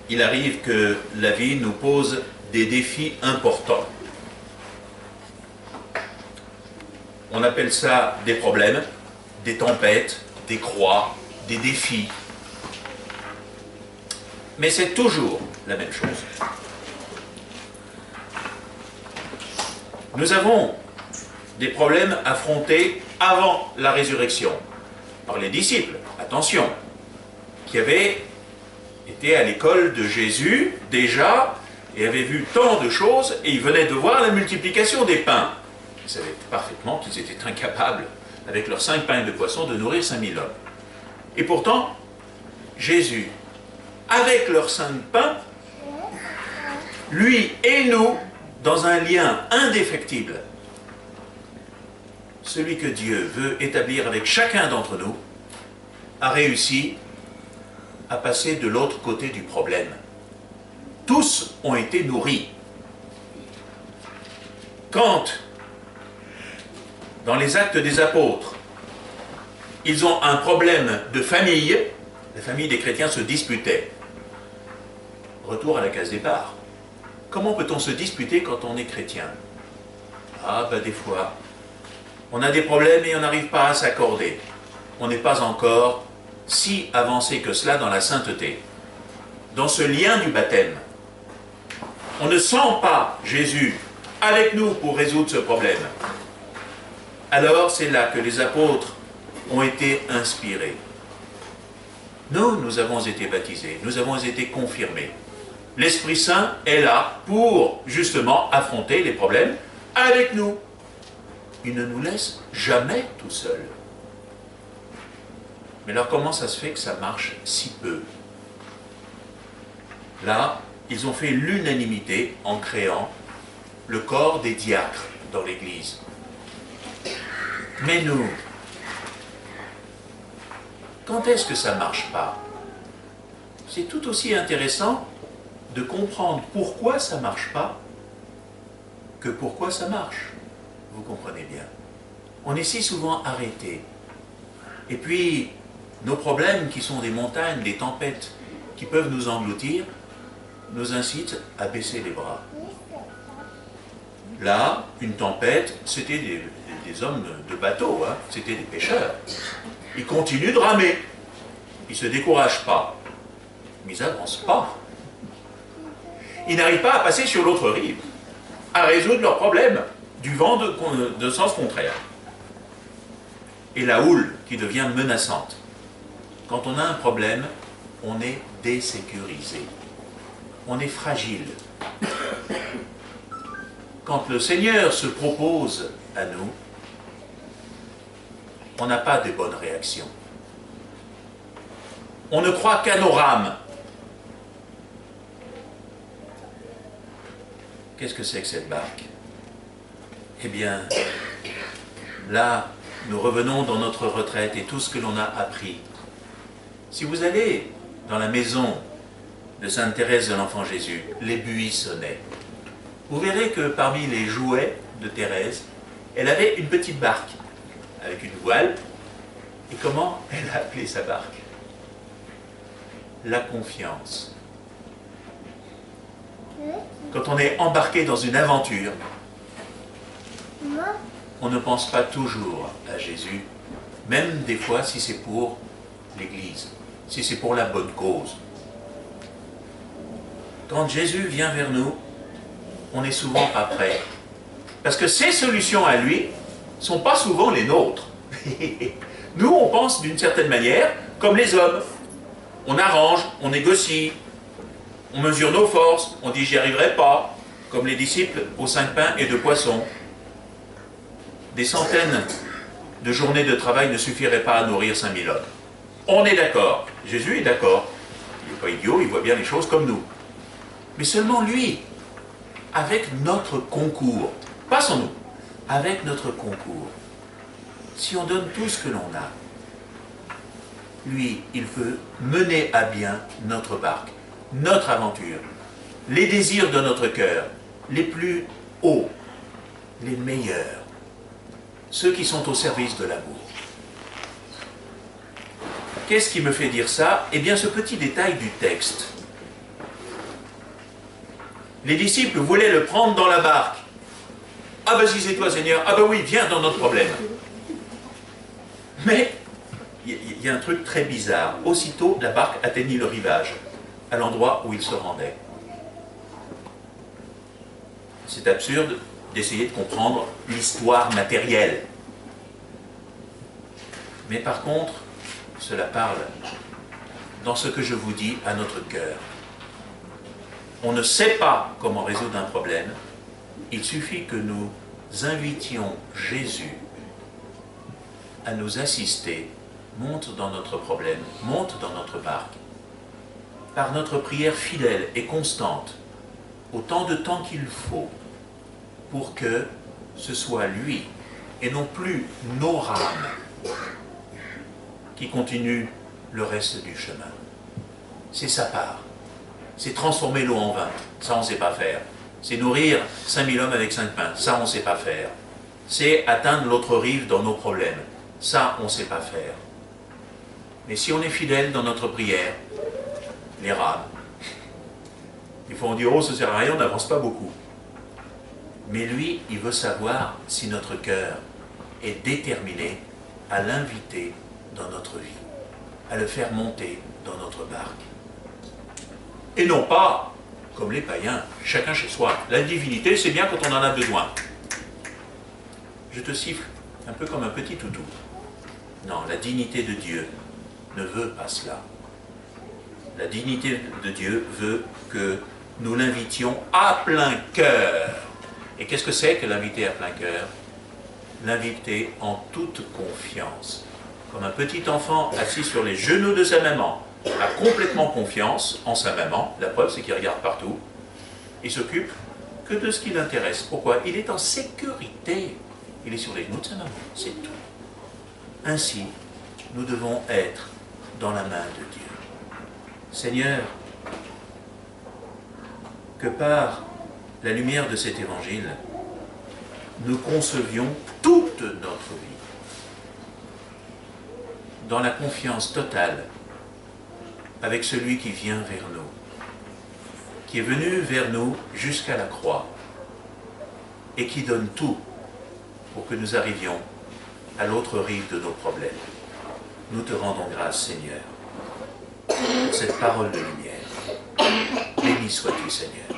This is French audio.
il arrive que la vie nous pose des défis importants. On appelle ça des problèmes, des tempêtes, des croix, des défis. Mais c'est toujours la même chose. Nous avons des problèmes affrontés avant la résurrection par les disciples, attention, qui avaient été à l'école de Jésus déjà et avaient vu tant de choses et ils venaient de voir la multiplication des pains. Ils savaient parfaitement qu'ils étaient incapables, avec leurs 5 pains et 2 poissons, de nourrir 5000 hommes. Et pourtant, Jésus, avec leurs 5 pains, lui et nous, dans un lien indéfectible, celui que Dieu veut établir avec chacun d'entre nous, a réussi à passer de l'autre côté du problème. Tous ont été nourris. Quand, dans les Actes des Apôtres, ils ont un problème de famille, la famille des chrétiens se disputait. Retour à la case départ. Comment peut-on se disputer quand on est chrétien? Ah, ben des fois, on a des problèmes et on n'arrive pas à s'accorder. On n'est pas encore si avancé que cela dans la sainteté, dans ce lien du baptême. On ne sent pas Jésus avec nous pour résoudre ce problème. Alors c'est là que les apôtres ont été inspirés. Nous avons été baptisés, nous avons été confirmés. L'Esprit Saint est là pour justement affronter les problèmes avec nous. Il ne nous laisse jamais tout seuls. Mais alors comment ça se fait que ça marche si peu? Là, ils ont fait l'unanimité en créant le corps des diacres dans l'Église. Mais nous, quand est-ce que ça ne marche pas? C'est tout aussi intéressant de comprendre pourquoi ça ne marche pas que pourquoi ça marche. Vous comprenez bien. On est si souvent arrêté. Et puis, nos problèmes qui sont des montagnes, des tempêtes qui peuvent nous engloutir, nous incitent à baisser les bras. Là, une tempête, c'était des hommes de bateau, hein, c'était des pêcheurs. Ils continuent de ramer. Ils ne se découragent pas. Mais ils n'avancent pas. Ils n'arrivent pas à passer sur l'autre rive, à résoudre leurs problèmes du vent de sens contraire. Et la houle qui devient menaçante. Quand on a un problème, on est désécurisé. On est fragile. Quand le Seigneur se propose à nous, on n'a pas de bonnes réactions. On ne croit qu'à nos rames. Qu'est-ce que c'est que cette barque? Eh bien, là, nous revenons dans notre retraite et tout ce que l'on a appris. Si vous allez dans la maison de Sainte Thérèse de l'Enfant Jésus, les Buissonnets, vous verrez que parmi les jouets de Thérèse, elle avait une petite barque avec une voile. Et comment elle a appelé sa barque? La confiance. Quand on est embarqué dans une aventure, on ne pense pas toujours à Jésus, même des fois si c'est pour l'Église, si c'est pour la bonne cause. Quand Jésus vient vers nous, on n'est souvent pas prêt. Parce que ses solutions à lui ne sont pas souvent les nôtres. Nous, on pense d'une certaine manière comme les hommes. On arrange, on négocie, on mesure nos forces, on dit j'y arriverai pas, comme les disciples aux 5 pains et 2 poissons. Des centaines de journées de travail ne suffiraient pas à nourrir 5000 hommes. On est d'accord, Jésus est d'accord, il n'est pas idiot, il voit bien les choses comme nous. Mais seulement lui, avec notre concours, pas sans nous, avec notre concours, si on donne tout ce que l'on a, lui, il veut mener à bien notre barque, notre aventure, les désirs de notre cœur, les plus hauts, les meilleurs, ceux qui sont au service de l'amour. Qu'est-ce qui me fait dire ça? Eh bien, ce petit détail du texte. Les disciples voulaient le prendre dans la barque. Ah ben si c'est toi Seigneur, ah ben oui, viens dans notre problème. Mais il y a un truc très bizarre. Aussitôt, la barque atteignit le rivage, à l'endroit où il se rendait. C'est absurde d'essayer de comprendre l'histoire matérielle. Mais par contre, cela parle, dans ce que je vous dis, à notre cœur. On ne sait pas comment résoudre un problème. Il suffit que nous invitions Jésus à nous assister, monte dans notre problème, monte dans notre barque, par notre prière fidèle et constante, autant de temps qu'il faut, pour que ce soit lui, et non plus nos rames, qui continuent le reste du chemin. C'est sa part. C'est transformer l'eau en vin. Ça, on ne sait pas faire. C'est nourrir 5000 hommes avec 5 pains. Ça, on ne sait pas faire. C'est atteindre l'autre rive dans nos problèmes. Ça, on ne sait pas faire. Mais si on est fidèle dans notre prière, les rames, il faut en dire, oh, ça ne sert à rien, on n'avance pas beaucoup. Mais lui, il veut savoir si notre cœur est déterminé à l'inviter dans notre vie, à le faire monter dans notre barque. Et non pas, comme les païens, chacun chez soi. La divinité, c'est bien quand on en a besoin. Je te siffle, un peu comme un petit toutou. Non, la dignité de Dieu ne veut pas cela. La dignité de Dieu veut que nous l'invitions à plein cœur. Et qu'est-ce que c'est que l'inviter à plein cœur? L'inviter en toute confiance. Comme un petit enfant assis sur les genoux de sa maman, a complètement confiance en sa maman, la preuve c'est qu'il regarde partout, il s'occupe que de ce qui l'intéresse. Pourquoi? Il est en sécurité, il est sur les genoux de sa maman, c'est tout. Ainsi, nous devons être dans la main de Dieu. Seigneur, que par la lumière de cet évangile, nous concevions toute notre vie dans la confiance totale avec celui qui vient vers nous, qui est venu vers nous jusqu'à la croix et qui donne tout pour que nous arrivions à l'autre rive de nos problèmes. Nous te rendons grâce, Seigneur, pour cette parole de lumière. Béni sois-tu, Seigneur.